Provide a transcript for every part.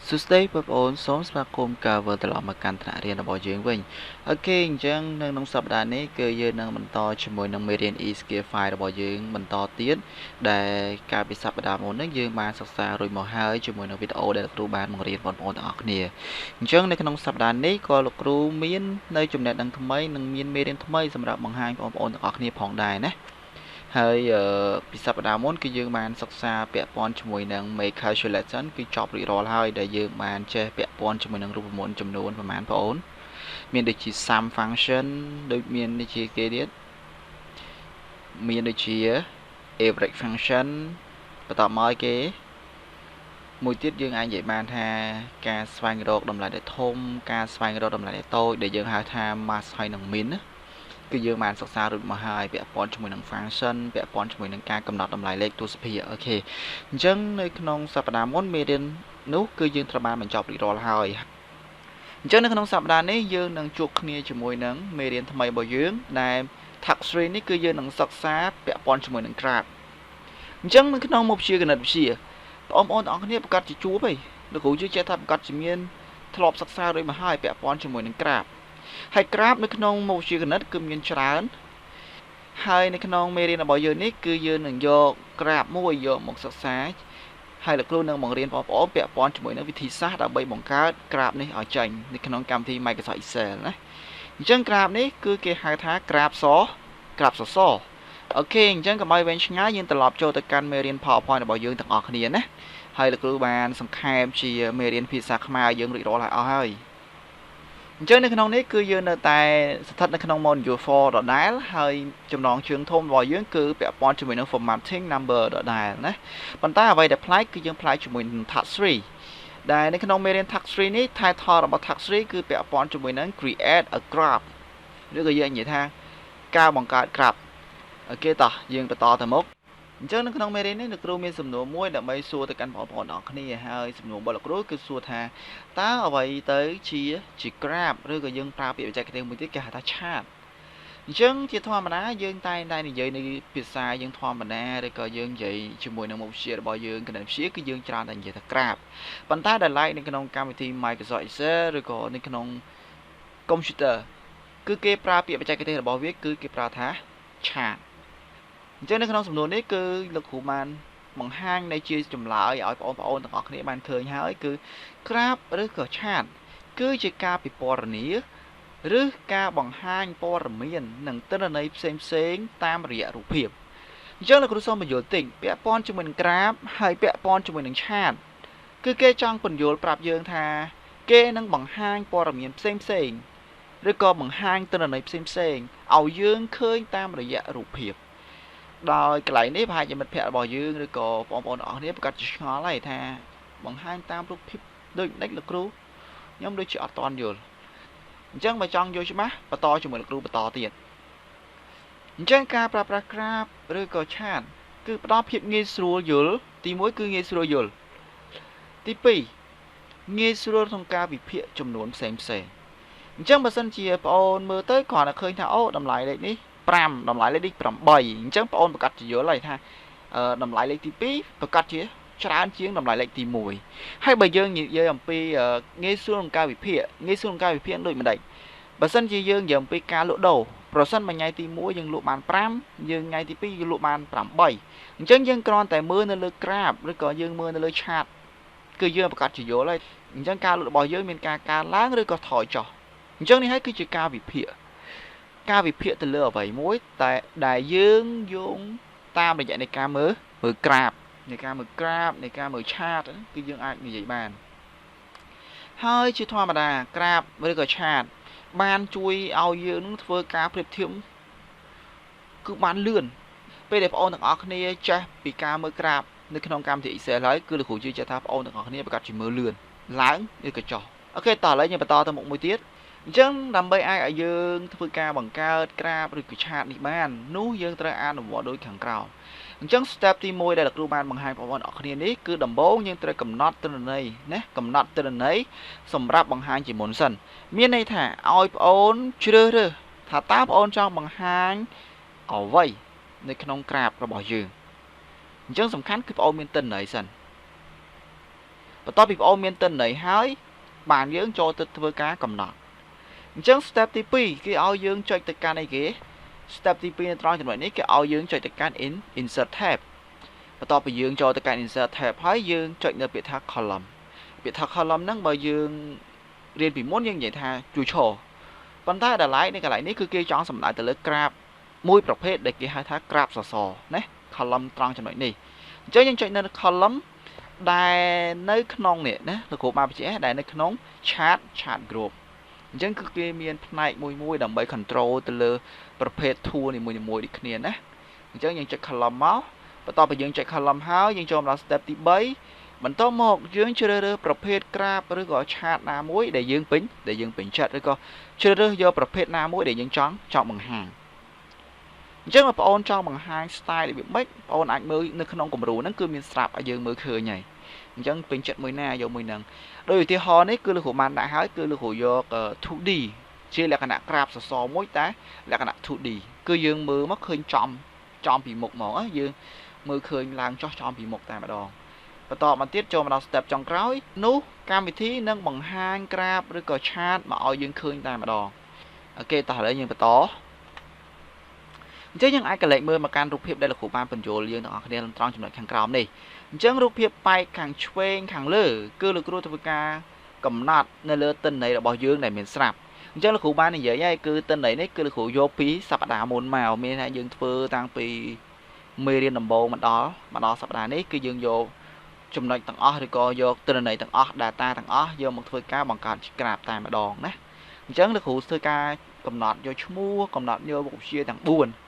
សួស្តីបងប្អូនសូមស្វាគមន៍កាវិលត្រឡប់មកកាន់ថ្នាក់រៀនរបស់យើងវិញអូខេអញ្ចឹងនៅក្នុងសប្តាហ៍នេះគឺយើងនឹងបន្តជាមួយនឹងមេរៀន e-skill file របស់យើងបន្តទៀតដែលកាលពីសប្តាហ៍មុននេះយើងបានសិក្សារួចមកហើយជាមួយនឹងវីដេអូដែលលោកគ្រូបានបង្រៀនបងប្អូនទាំងអស់គ្នាអញ្ចឹងនៅក្នុងសប្តាហ៍នេះក៏លោកគ្រូមាននៅចំណេះដឹងថ្មីនិងមានមេរៀនថ្មីសម្រាប់បង្ហាញបងប្អូនទាំងអស់គ្នាផងដែរណាហើយពីសប្តាហ៍មុនគឺយើងបានសិក្សាពាក់ព័ន្ធជាមួយនឹង make calculation គឺចប់រួចរាល់ហើយដែលយើងបានចេះពាក់ព័ន្ធជាមួយនឹងរូបមន្តចំនួនប្រមាណបងប្អូនមានដូចជា sum function ដូចមានដូចជាគេទៀតមានដូចជា average function បន្តមកគេមួយទៀតយើងអាចនិយាយបានថាការស្វែងរកតម្លៃដែលធំការស្វែងរកតម្លៃដែលតូចដែលយើងហៅថា mass ហើយនិង min ណាគឺយើងបានសិក្សារួចមកហើយពាក់ព័ន្ធជាមួយនឹង function ពាក់ព័ន្ធជាមួយនឹងការកំណត់តម្លៃលេខទស្សភាគអូខេអញ្ចឹងនៅក្នុងសប្តាហ៍មុនមេរៀននោះគឺយើងត្រូវបានបញ្ចប់រួចរាល់ហើយអញ្ចឹងនៅក្នុងសប្តាហ៍នេះយើងនឹងជួបគ្នាជាមួយនឹងមេរៀនថ្មីរបស់យើងដែល task 3នេះគឺយើងនឹងសិក្សាពាក់ព័ន្ធជាមួយនឹង graph អញ្ចឹងនៅក្នុងមុខវិជ្ជាគណិតវិទ្យាបងប្អូនទាំងអស់គ្នាប្រកាសជាជួបហើយលោកគ្រូជឿជាក់ថាប្រកាសជាមានធ្លាប់សិក្សារួចមកហើយពាក់ព័ន្ធជាមួយនឹង graph ហើយ graph នៅក្នុងមុខវិជ្ជាគណិតគឺមានច្រើនហើយនៅក្នុងមេរៀនរបស់យើងនេះគឺយើងនឹងយក graph មួយយកមកសិក្សាហើយលោកគ្រូនឹងបង្រៀនបងប្អូនពាក់ព័ន្ធជាមួយនឹងវិធីសាស្ត្រដើម្បីបង្កើត graph នេះឲ្យចេញនៅក្នុងកម្មវិធី Microsoft Excel ណាអញ្ចឹង graph នេះគឺគេហៅថា graph សសរអូខេអញ្ចឹងកុំឲ្យវែងឆ្ងាយយើងត្រឡប់ចូលទៅកាន់មេរៀន PowerPoint របស់យើងទាំងអស់គ្នាណាហើយលោកគ្រូបានសង្ខេបជាមេរៀនភាសាខ្មែរយើងរួចរាល់ហើយអញ្ចឹងនៅក្នុងនេះគឺយើងនៅតែស្ថិតនៅក្នុង module 4 ដដែលហើយចំណងជើងធំរបស់យើងគឺពាក់ព័ន្ធជាមួយនឹង formatting number ដដែលណាប៉ុន្តែអ្វីដែលប្លែកគឺយើងប្លែកជាមួយនឹង task 3ដែលនៅក្នុងមេរៀន task 3នេះ title របស់ task 3គឺពាក់ព័ន្ធជាមួយនឹង create a graph ឬក៏យើងនិយាយថាការបង្កើត graph អូខេតោះយើងបន្តទៅមុខអញ្ចឹងនៅក្នុងមេរៀននេះលោកគ្រូមានសំណួរមួយដើម្បីសួរទៅកាន់បងប្អូនទាំងអស់គ្នាហើយសំណួររបស់លោកគ្រូគឺសួរថាតើអ្វីទៅជា graph ឬក៏យើងប្រើពាក្យបច្ចេកទេសមួយទៀតគេហៅថា chart អញ្ចឹងជាធម្មតាយើងតែងតែនិយាយនៅភាសាយើងធម្មតាឬក៏យើងនិយាយជាមួយនឹងមុខវិជ្ជារបស់យើងគណិតវិទ្យាគឺយើងច្រើនតែនិយាយថា graph ប៉ុន្តែដែលឡែកនៅក្នុងកម្មវិធី Microsoft Excel ឬក៏នៅក្នុង computer គឺគេប្រើពាក្យបច្ចេកទេសរបស់វាគឺគេប្រើថា chart អញ្ចឹងនៅក្នុងសំណួរនេះគឺលោកគ្រូបានបង្ហាញនៅជាចម្លើយឲ្យបងប្អូនទាំងអស់គ្នាបានឃើញហើយគឺ graph ឬក៏ chart គឺជាការពិពណ៌នាឬការបង្ហាញព័ត៌មាននិងទិន្នន័យផ្សេងៗតាមរយៈរូបភាពអញ្ចឹងលោកគ្រូសូមបញ្យល់តិចពាក់ព័ន្ធជាមួយនឹង graph ហើយពាក់ព័ន្ធជាមួយនឹង chart គឺគេចង់បញ្យល់ប្រាប់យើងថាគេនឹងបង្ហាញព័ត៌មានផ្សេងៗឬក៏បង្ហាញទិន្នន័យផ្សេងៗឲ្យយើងឃើញតាមរយៈរូបភាពដោយកន្លែងនេះប្រហែលជាមិត្តភ័ក្តិរបស់យើងឬក៏បងប្អូនទាំងអស់គ្នាប្រកាសជាឆ្ងល់ហើយថាបង្ហាញតាមរូបភាពដូចនេះលោកគ្រូខ្ញុំដូចជាអត់ទាន់យល់អញ្ចឹងបើចង់យល់ច្បាស់បន្តជាមួយលោកគ្រូបន្តទៀតអញ្ចឹងការប្រើប្រាស់ graph ឬក៏ chart គឺផ្ដល់ភាពងាយស្រួលយល់ទី1គឺងាយស្រួលយល់ទី2ងាយស្រួលក្នុងការវិភាគចំនួនផ្សេងអញ្ចឹងបើសិនជាបងអូនមើលទៅគ្រាន់តែឃើញថាអូតម្លៃលេខនេះ5តម្លៃលេខនេះ8អញ្ចឹងបងអូនប្រកាសជាយល់ហើយថាតម្លៃលេខទី2ប្រកាសជាច្រើនជាងតម្លៃលេខទី1ហើយបើយើងនិយាយអំពីងាយស្រួលក្នុងការវិភាគដូចម្ដេចបើសិនជាយើងនិយាយអំពីការលក់ដូរប្រសិនមួយថ្ងៃទី1យើងលក់បាន5យើងថ្ងៃទី2យើងលក់បាន8អញ្ចឹងយើងគ្រាន់តែមើលនៅលើ graph ឬក៏យើងមើលនៅលើ chart គឺយើងប្រកាសជាយល់ហើយអញ្ចឹងការលក់របស់យើងមានការកើនឡើងឬក៏ថយចុះអញ្ចឹងនេះហើយគឺជាការវិភាគទៅលើអ្វីមួយតែដែលយើងយោងតាមរយៈនៃការមើល graph នៃការមើល chart គឺយើងអាចនិយាយបានហើយជាធម្មតា graph ឬក៏ chart បានជួយឲ្យយើងនឹងធ្វើការប្រៀបធៀបគឺបានលឿនពេលដែលបងប្អូនទាំងអស់គ្នាចេះពីការមើល graph នៅក្នុងកម្មវិធី Excel ហើយគឺលោកគ្រូជឿជាក់ថាបងប្អូនទាំងអស់គ្នាប្រកាសជាមើលលឿនឡើងឬក៏ចុះអូខេតោះឥឡូវយើងបន្តទៅមុខមួយទៀតអញ្ចឹងដើម្បីឲ្យយើងធ្វើការបង្កើត graph ឬក៏ chart នេះបាននោះយើងត្រូវអនុវត្តដូចខាងក្រោមអញ្ចឹង step ទី1ដែលលោកគ្រូបានបង្ហាញបងប្អូនអរគ្នានេះគឺដំបូងយើងត្រូវកំណត់ទិន្នន័យណាកំណត់ទិន្នន័យសម្រាប់បង្ហាញជាមុនសិនមានន័យថាឲ្យបងប្អូនជ្រើសរើសថាតើបងប្អូនចង់បង្ហាញអ្វីនៅក្នុង graph របស់យើងអញ្ចឹងសំខាន់គឺបងប្អូនមានទិន្នន័យសិន បន្ទាប់ពីបងអូនមានទិន្នន័យហើយបានយើងចូលទៅធ្វើការកំណត់អញ្ចឹង step ទី2គេឲ្យយើងចុចទៅកាន់អីគេ step ទី2នៅត្រង់ចំណុចនេះគេឲ្យយើងចុចទៅកាន់ insert tab បន្ទាប់ពីយើងចូលទៅកាន់ insert tab ហើយយើងចុចនៅពាក្យថា column ពាក្យថា column ហ្នឹងបើយើងរៀនពីមុនយើងនិយាយថាជួយឈរប៉ុន្តែដល់ឡែកនៅកន្លែងនេះគឺគេចង់សំដៅទៅលើ graph មួយប្រភេទដែលគេហៅថា graph សសរណា column ត្រង់ចំណុចនេះអញ្ចឹងយើងចុចនៅ column ដែលនៅក្នុងនេះណាលោកគ្រូបានបញ្ជាក់ដែលនៅក្នុង chart group អញ្ចឹងគឺគេមានផ្នែកមួយដើម្បី control ទៅលើប្រភេទ tool នីមួយៗដូចគ្នាណាអញ្ចឹងយើងចុច column មកបន្ទាប់ពីយើងចុច column ហើយយើងចូលមកដល់ step ទី3បន្តមកយើងជ្រើសរើសប្រភេទ graph ឬក៏ chart ណាមួយដែលយើងពេញចិត្តឬក៏ជ្រើសរើសយកប្រភេទណាមួយដែលយើងចង់បង្ហាញអញ្ចឹងបងប្អូនចង់បង្ហាញ style របៀបម៉េចបងប្អូនអាចមើលនៅក្នុងគំរូហ្នឹងគឺមានស្រាប់ឲ្យយើងមើលឃើញហើយអញ្ចឹងពេញចិត្តមួយណាយកមួយហ្នឹងដោយឧទាហរណ៍នេះគឺលោកគ្រូបានដាក់ហើយគឺលោកគ្រូយក 2D ជាលក្ខណៈ graph សសរមួយតែលក្ខណៈ 2D គឺយើងមើលមកឃើញចំពីមុខមកយើងមើលឃើញឡើងចោះចំពីមុខតែម្ដងបន្តមកទៀតចូលមកដល់ step ចុងក្រោយនោះកម្មវិធីនឹងបង្ហាញ graph ឬក៏ chart មកឲ្យយើងឃើញតែម្ដងអូខេតោះឥឡូវយើងបន្តអញ្ចឹងយើងអាចកលេចមើលមកកាន់រូបភាពដែលលោកគ្រូបានបញ្ចូលយើងទាំងអស់គ្នាត្រង់ចំណុចខាងក្រោមនេះអញ្ចឹងរូបភាពបែកខាងឆ្វេងខាងលើគឺលោកគ្រូធ្វើការកំណត់នៅលើទិន្នន័យរបស់យើងដែលមានស្រាប់អញ្ចឹងលោកគ្រូបាននិយាយហើយគឺទិន្នន័យនេះគឺលោកគ្រូយកពីសប្តាហ៍មុនមកមានថាយើងធ្វើតាំងពីមេរៀនដំបូងមកដល់សប្តាហ៍នេះគឺយើងយកចំណុចទាំងអស់ឬក៏យកទិន្នន័យទាំងអស់ data ទាំងអស់យកមកធ្វើការបង្កើតជា graph តែម្ដងណាអញ្ចឹងលោកគ្រូធ្វើការកំណត់យកឈ្មោះកំណត់យកមុខវិជ្ជាទាំង4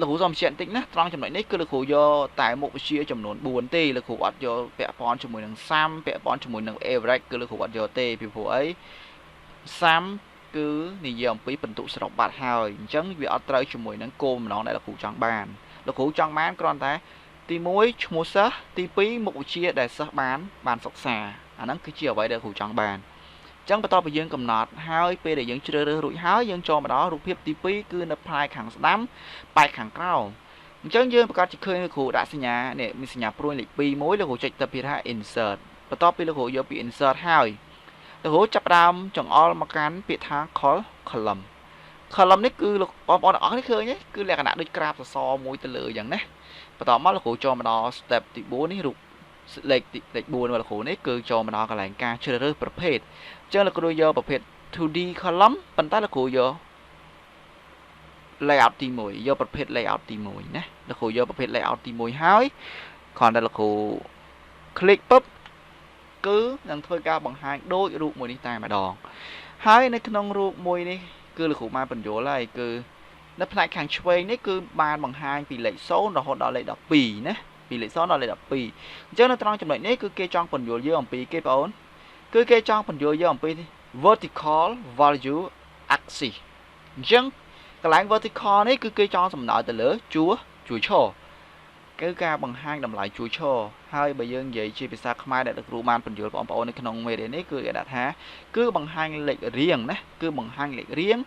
លោកគ្រូសូមបញ្ជាក់បន្តិចណាត្រង់ចំណុចនេះគឺលោកគ្រូយកតែមុខវិជ្ជាចំនួន4ទេលោកគ្រូអត់យកពាក់ព័ន្ធជាមួយនឹងSAMពាក់ព័ន្ធជាមួយនឹង average គឺលោកគ្រូអត់យកទេពីព្រោះអី SAM គឺនិយាយអំពីពិន្ទុសរុបបាត់ហើយអញ្ចឹងវាអត់ត្រូវជាមួយនឹងគោលបំណងដែលលោកគ្រូចង់បានលោកគ្រូចង់បានគ្រាន់តែទី1ឈ្មោះសិស្សទី2មុខវិជ្ជាដែលសិស្សបានសិក្សាអាហ្នឹងគឺជាអ្វីដែលគ្រូចង់បានអញ្ចឹងបន្ទាប់ពីយើងកំណត់ហើយពេលដែលយើងជ្រើសរើសរួចហើយយើងចូលមកដល់រូបភាពទី2គឺនៅផ្នែកខាងស្ដាំបែកខាងក្រោមអញ្ចឹងយើងប្រកាសជាឃើញលោកគ្រូដាក់សញ្ញានេះមានសញ្ញាព្រួយលេខ2មួយលោកគ្រូចុចទៅពីថា insert បន្ទាប់ពីលោកគ្រូយកពី insert ហើយលោកគ្រូចាប់ផ្ដើមចង្អុលមកកាន់ពាក្យថា column នេះគឺលោកបងប្អូនទាំងអស់នេះឃើញទេគឺលក្ខណៈដូចក្រាបសសរមួយទៅលើអញ្ចឹងណាបន្ទាប់មកលោកគ្រូចូលមកដល់ step ទី4នេះរូបលេខ4របស់លោកគ្រូនេះគឺចូលមកដល់កន្លែងការជ្រើសរើសប្រភេទអញ្ចឹងលោកគ្រូយកប្រភេទ 2D column ប៉ុន្តែលោកគ្រូយក layout ទី1យកប្រភេទ layout ទី1ណាលោកគ្រូយកប្រភេទ layout ទី1ហើយគ្រាន់តែលោកគ្រូ click ពឹបគឺនឹងធ្វើការបង្ហាញដូចរូបមួយនេះតែម្ដងហើយនៅក្នុងរូបមួយនេះគឺលោកគ្រូបានបញ្យល់ហើយគឺនៅផ្នែកខាងឆ្វេងនេះគឺបានបង្ហាញពីលេខ0រហូតដល់លេខ12ណាពីលេខ0ដល់លេខ12អញ្ចឹងនៅត្រង់ចំណុចនេះគឺគេចង់បញ្យល់យើងអំពីគេបងអូនគឺគេចង់បញ្យល់យើងអំពី vertical value axis អញ្ចឹងកន្លែង vertical នេះគឺគេចង់សំដៅទៅលើជួរឈរគឺការបង្ហាញតម្លៃជួរឈរហើយបើយើងនិយាយជាភាសាខ្មែរដែលលោកគ្រូបានបញ្យល់បងប្អូននៅក្នុងមេរៀននេះគឺគេដាក់ថាគឺបង្ហាញលេខរៀងណាគឺបង្ហាញលេខរៀង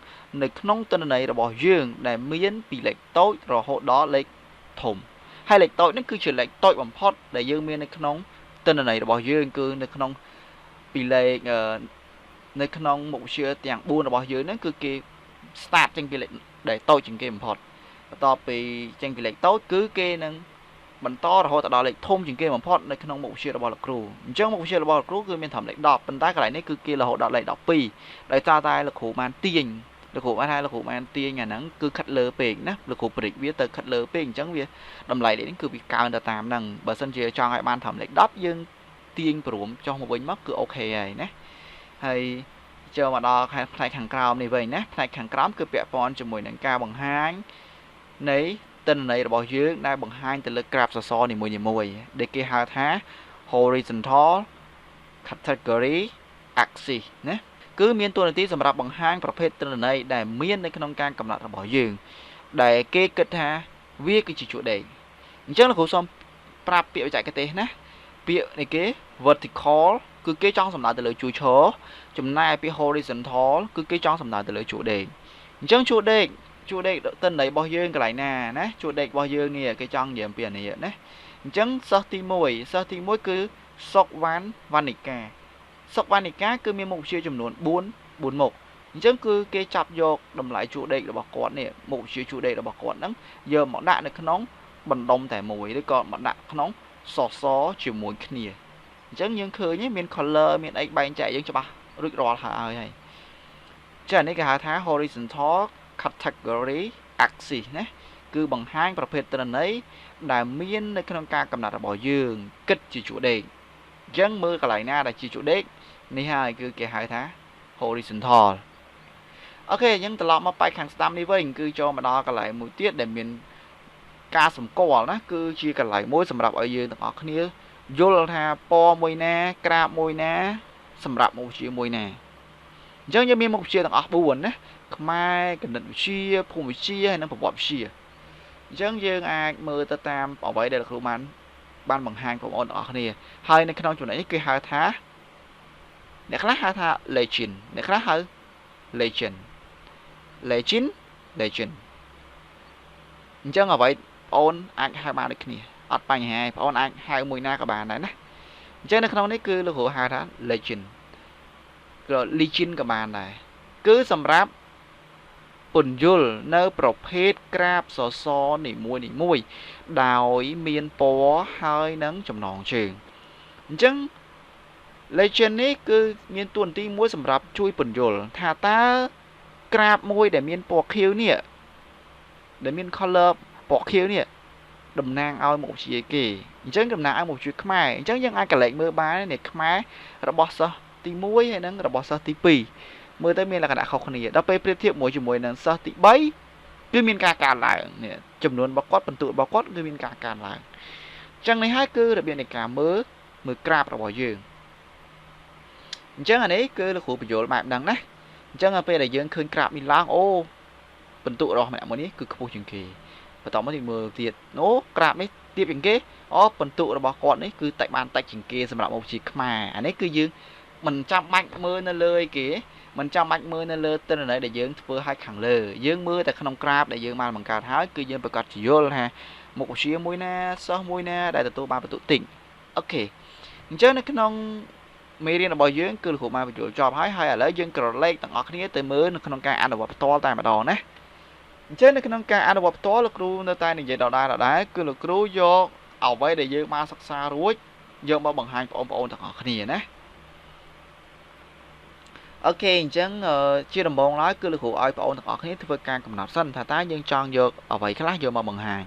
នៅក្នុងទិន្នន័យរបស់យើងដែលមានពីលេខតូចរហូតដល់លេខធំហើយលេខតូចនេះគឺជាលេខតូចបំផុតដែលយើងមាននៅក្នុងទិន្នន័យរបស់យើងគឺនៅក្នុងពីលេខនៅក្នុងមុខវិជ្ជាទាំង4របស់យើងហ្នឹងគឺគេ start ចេញពីលេខដែលតូចជាងគេបំផុតបន្ទាប់ពីចេញពីលេខតូចគឺគេនឹងបន្តរហូតដល់លេខធំជាងគេបំផុតនៅក្នុងមុខវិជ្ជារបស់លោកគ្រូអញ្ចឹងមុខវិជ្ជារបស់លោកគ្រូគឺមានត្រឹមលេខ10ប៉ុន្តែកន្លែងនេះគឺគេរហូតដល់លេខ12ដោយសារតែលោកគ្រូបានទាញលោកគ្រូបានទាញអាហ្នឹងគឺខិតលើពេកណាលោកគ្រូព្រិចវាទៅខិតលើពេកអញ្ចឹងវាតម្លៃលេខនេះគឺវាកើនទៅតាមហ្នឹងបើសិនជាចង់ឲ្យបានត្រឹមលេខ10យើងទាញព្រមចុះមកវិញមកគឺអូខេហើយណាហើយចូលមកដល់ផ្នែកខាងក្រោមនេះវិញណាផ្នែកខាងក្រោមគឺពាក់ព័ន្ធជាមួយនឹងការបង្ហាញនៃទិន្នន័យរបស់យើងដែលបង្ហាញទៅលើក្រាបសសរនីមួយៗដែលគេហៅថា horizontal category axis ណាគឺមានតួនាទីសម្រាប់បង្ហាញប្រភេទទិន្នន័យដែលមាននៅក្នុងការកំណត់របស់យើងដែលគេគិតថាវាគឺជាជួរដេកអញ្ចឹងលោកគ្រូសូមប្រាប់ពាក្យបច្ចេកទេសណាពាក្យនេះគេ vertical គឺគេចង់សំដៅទៅលើជួរឈរចំណែកពាក្យ horizontal គឺគេចង់សំដៅទៅលើជួរដេកអញ្ចឹងជួរដេកទិន្នន័យរបស់យើងកន្លែងណាណាជួរដេករបស់យើងនេះគេចង់និយាយអំពីអានេះណាអញ្ចឹងសិស្សទី1គឺ សុកវ៉ាន់វណ្ណិកាសុកវណ្ណិកាគឺមានមុខវិជ្ជាចំនួន4មុខអញ្ចឹងគឺគេចាប់យកតម្លៃជួរដេករបស់គាត់នេះមុខវិជ្ជាជួរដេករបស់គាត់ហ្នឹងយកមកដាក់នៅក្នុងបណ្ដុំតែមួយឬក៏មកដាក់ក្នុងសសជាមួយគ្នាអញ្ចឹងយើងឃើញមាន color មានអីបែងចែកយើងច្បាស់រួចរាល់ហើយចានេះគេហៅថា horizontal category axis ណាគឺបង្ហាញប្រភេទទិន្នន័យដែលមាននៅក្នុងការកំណត់របស់យើងគិតជាជួរដេកអញ្ចឹងមើលកន្លែងណាដែលជាជួរដេកនេះហើយគឺគេហៅថា horizontal អូខេអញ្ចឹងត្រឡប់មកបែកខាងស្ដាំនេះវិញគឺចូលមកដល់កន្លែងមួយទៀតដែលមានការសម្គាល់ណាគឺជាកន្លែងមួយសម្រាប់ឲ្យយើងទាំងអស់គ្នាយល់ថាពណ៌មួយណាក្រាបមួយណាសម្រាប់មុខវិជ្ជាមួយណាអញ្ចឹងយើងមានមុខវិជ្ជាទាំងអស់4ណាខ្មែរគណិតវិទ្យាភូមិវិទ្យាហើយនិងប្រវត្តិវិទ្យាអញ្ចឹងយើងអាចមើលទៅតាមអ្វីដែលលោកគ្រូបានបង្ហាញបងប្អូនទាំងអស់គ្នាហើយនៅក្នុងចំណុចនេះគេហៅថាអ្នកខ្លះហៅថា legend អ្នកខ្លះហៅ legend អញ្ចឹងអ្វីបងប្អូនអាចហៅបានដូចគ្នាអត់បញ្ហាបងប្អូនអាចហៅមួយណាក៏បានដែរណាអញ្ចឹងនៅក្នុងនេះគឺលោកគ្រូហៅថា legend ក៏ legend ក៏បានដែរគឺសម្រាប់ពន្យល់នៅប្រភេទក្រាបសសរនីមួយដោយមានពណ៌ហើយនឹងចំណងជើងអញ្ចឹង legend នេះគឺមានតួនាទីមួយសម្រាប់ជួយពន្យល់ថាតើក្រាបមួយដែលមានពណ៌ខៀវនេះដែលមាន color ពណ៌ខៀវនេះតំណាងឲ្យមុខវិជ្ជាគេអញ្ចឹងតំណាងឲ្យមុខវិជ្ជាខ្មែរអញ្ចឹងយើងអាចកលេចមើលបាននៃខ្មែររបស់សិស្សទី1ហើយនិងរបស់សិស្សទី2មើលទៅមានលក្ខណៈខុសគ្នាដល់ពេលប្រៀបធៀបជាមួយនឹងសិស្សទី3គឺមានការកើនឡើងនេះចំនួនរបស់គាត់បន្ទុករបស់គាត់គឺមានការកើនឡើងអញ្ចឹងនេះហើយគឺរបៀបនៃការមើលក្រាបរបស់យើងអញ្ចឹងអានេះគឺលោកគ្រូបញ្យល់បែបហ្នឹងណាអញ្ចឹងដល់ពេលដែលយើងឃើញក្រាបនេះឡើងអូបន្ទុករបស់ម្នាក់មួយនេះគឺខ្ពស់ជាងគេបន្តមកមើលទៀតអូក្រាបនេះទាបជាងគេអូបន្ទុករបស់គាត់នេះគឺបានតិចជាងគេសម្រាប់មុខវិជ្ជាខ្មែរអានេះគឺយើងមិនចាំបាច់មើលនៅលើអីគេមិនចាំបាច់មើលនៅលើទិន្នន័យដែលយើងធ្វើឲ្យខាងលើយើងមើលតែក្នុងក្រាបដែលយើងបានបង្កើតហើយគឺយើងប្រកាសជាយល់ថាមុខវិជ្ជាមួយណាសិស្សមួយណាដែលទទួលបានបន្ទុកតិចអូខេអញ្ចឹងនៅក្នុងមេរៀនរបស់យើងគឺលោកគ្រូបានបញ្យល់ចប់ហើយឥឡូវយើងក្រឡេកទាំងអស់គ្នាទៅមើលនៅក្នុងការអនុវត្តផ្ទាល់តែម្ដងណាអញ្ចឹងនៅក្នុងការអនុវត្តផ្ទាល់លោកគ្រូនៅតែនិយាយដដែលគឺលោកគ្រូយកអ្វីដែលយើងបានសិក្សារួចយកមកបង្ហាញបងប្អូនទាំងអស់គ្នាណាអូខេអញ្ចឹងជាដំបូងឡើយគឺលោកគ្រូឲ្យបងប្អូនទាំងអស់គ្នាធ្វើការកំណត់សិនថាតើយើងចង់យកអ្វីខ្លះយកមកបង្ហាញ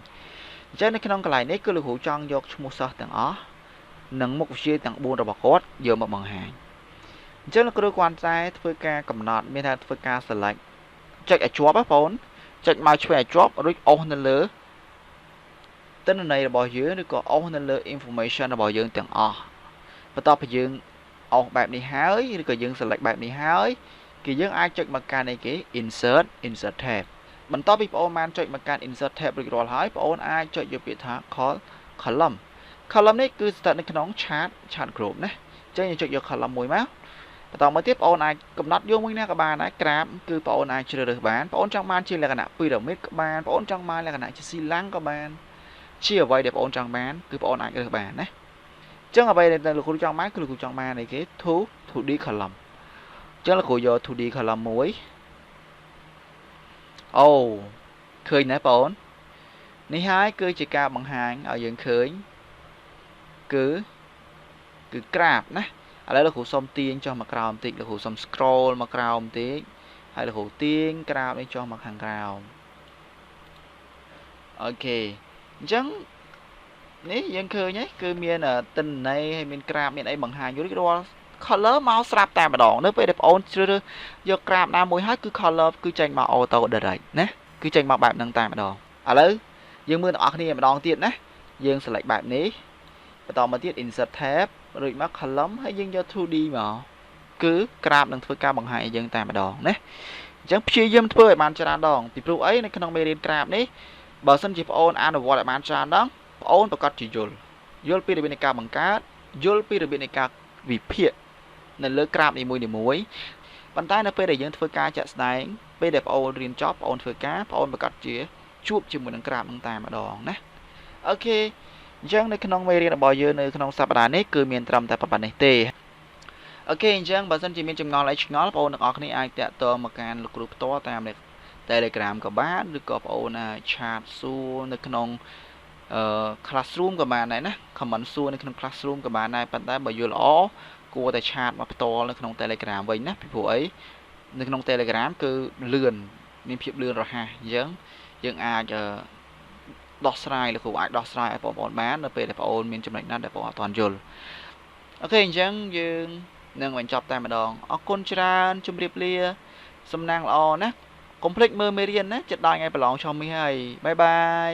អញ្ចឹងនៅក្នុងកន្លែងនេះគឺលោកគ្រូចង់យកឈ្មោះសិស្សទាំងអស់និងមុខវិជ្ជាទាំង4របស់គាត់យកមកបង្ហាញអញ្ចឹងលោកគ្រូគ្រាន់តែធ្វើការកំណត់មានថាធ្វើការ select ចុចឲ្យជាប់បងប្អូនចុចមកឆ្វេងឲ្យជាប់រួចអូសនៅលើទិន្នន័យរបស់យើងឬក៏អូសនៅលើ information របស់យើងទាំងអស់បន្ទាប់ពីយើងអូសបែបនេះហើយឬក៏យើង select បែបនេះហើយគឺយើងអាចចុចមកកាន់អីគេ insert tab បន្ទាប់ពីបងប្អូនបានចុចមកកាន់ insert tab រួចរាល់ហើយបងប្អូនអាចចុចយកពាក្យថា column នេះគឺស្ថិតនៅក្នុង chart group ណាអញ្ចឹងយើងចុចយក column មួយមកបន្តមកទៀតបងប្អូនអាចកំណត់យកមួយណាក៏បានដែរក្រាបគឺបងប្អូនអាចជ្រើសរើសបានបងប្អូនចង់បានជាលក្ខណៈ pyramid ក៏បានបងប្អូនចង់បានលក្ខណៈជាស៊ីឡាំងក៏បានជាអ្វីដែលបងប្អូនចង់បានគឺបងប្អូនអាចរើសបានណាអញ្ចឹងអ្វីដែលលោកគ្រូចង់បានគឺលោកគ្រូចង់បានអីគេ 2D column អញ្ចឹងលោកគ្រូយក 2D column មួយអូឃើញណាបងប្អូននេះហើយគឺជាការបង្ហាញឲ្យយើងឃើញគឺក្រាបណាឥឡូវលោកគ្រូសុំទាញចុះមកក្រោមបន្តិចលោកគ្រូសុំ scroll មកក្រោមបន្តិចហើយលោកគ្រូទាញក្រាបនេះចុះមកខាងក្រោមអូខេអញ្ចឹងនេះយើងឃើញហ្នឹងគឺមានទិន្នន័យហើយមានក្រាបមានអីបង្ហាញរួចរាល់ color មកស្រាប់តែម្ដងនៅពេលដែលបងប្អូនជ្រើសរើសយកក្រាបណាមួយហើយគឺ color គឺចេញមក auto direct ណាគឺចេញមកបែបហ្នឹងតែម្ដងឥឡូវយើងមើលទាំងអស់គ្នាម្ដងទៀតណាយើង select បែបនេះបន្តមកទៀត insert tab រួចមក column ហើយយើងយក 2D មកគឺក្រាបនឹងធ្វើការបង្ហាញឲ្យយើងតែម្ដងណាអញ្ចឹងព្យាយាមធ្វើឲ្យបានច្រើនដងពីព្រោះអីនៅក្នុងមេរៀនក្រាបនេះបើសិនជាបងប្អូនអនុវត្តឲ្យបានច្រើនដងបងប្អូនប្រកាសជាយល់ពីរបៀបនៃការបង្កើតយល់ពីរបៀបនៃការវិភាគនៅលើក្រាបនីមួយប៉ុន្តែនៅពេលដែលយើងធ្វើការជាក់ស្ដែងពេលដែលបងប្អូនរៀនចប់បងប្អូនធ្វើការបងប្អូនប្រកាសជាជួបជាមួយនឹងក្រាបនឹងតែម្ដងណាអូខេអ អញ្ចឹងនៅក្នុងមេរៀនរបស់យើងនៅក្នុងសប្តាហ៍នេះគឺមានត្រឹមតែប៉ុណ្ណេះទេអូខេអញ្ចឹងបើសិនជាមានចម្ងល់អីឆ្ងល់បងប្អូនទាំងអស់គ្នាអាចតាក់ទងមកកាន់លោកគ្រូផ្ទាល់តាម Telegram ក៏បានឬក៏បងប្អូនឆាតសួរនៅក្នុងclassroom ក៏បានដែរណា comment សួរនៅក្នុង classroom ក៏បានដែរប៉ុន្តែបើយល់ល្អគួរតែឆាតមកផ្ទាល់នៅក្នុង Telegram វិញណាពីព្រោះអីនៅក្នុង Telegram គឺលឿនមានភាពលឿនរហ័សអញ្ចឹងយើងអាចដោះស្រាយលោកគ្រូអាចដោះស្រាយឲ្យបងប្អូនបាននៅពេលដែលបងប្អូនមានចំណុចណាដែលបងប្អូនអត់ទាន់យល់អូខេអញ្ចឹងយើងនឹងបញ្ចប់តែម្ដងអរគុណច្រើនជម្រាបលាសំណាងល្អណាកុំភ្លេចមើលមេរៀនណាចិត្តដល់ថ្ងៃប្រឡងឆុំមីហើយបាយបាយ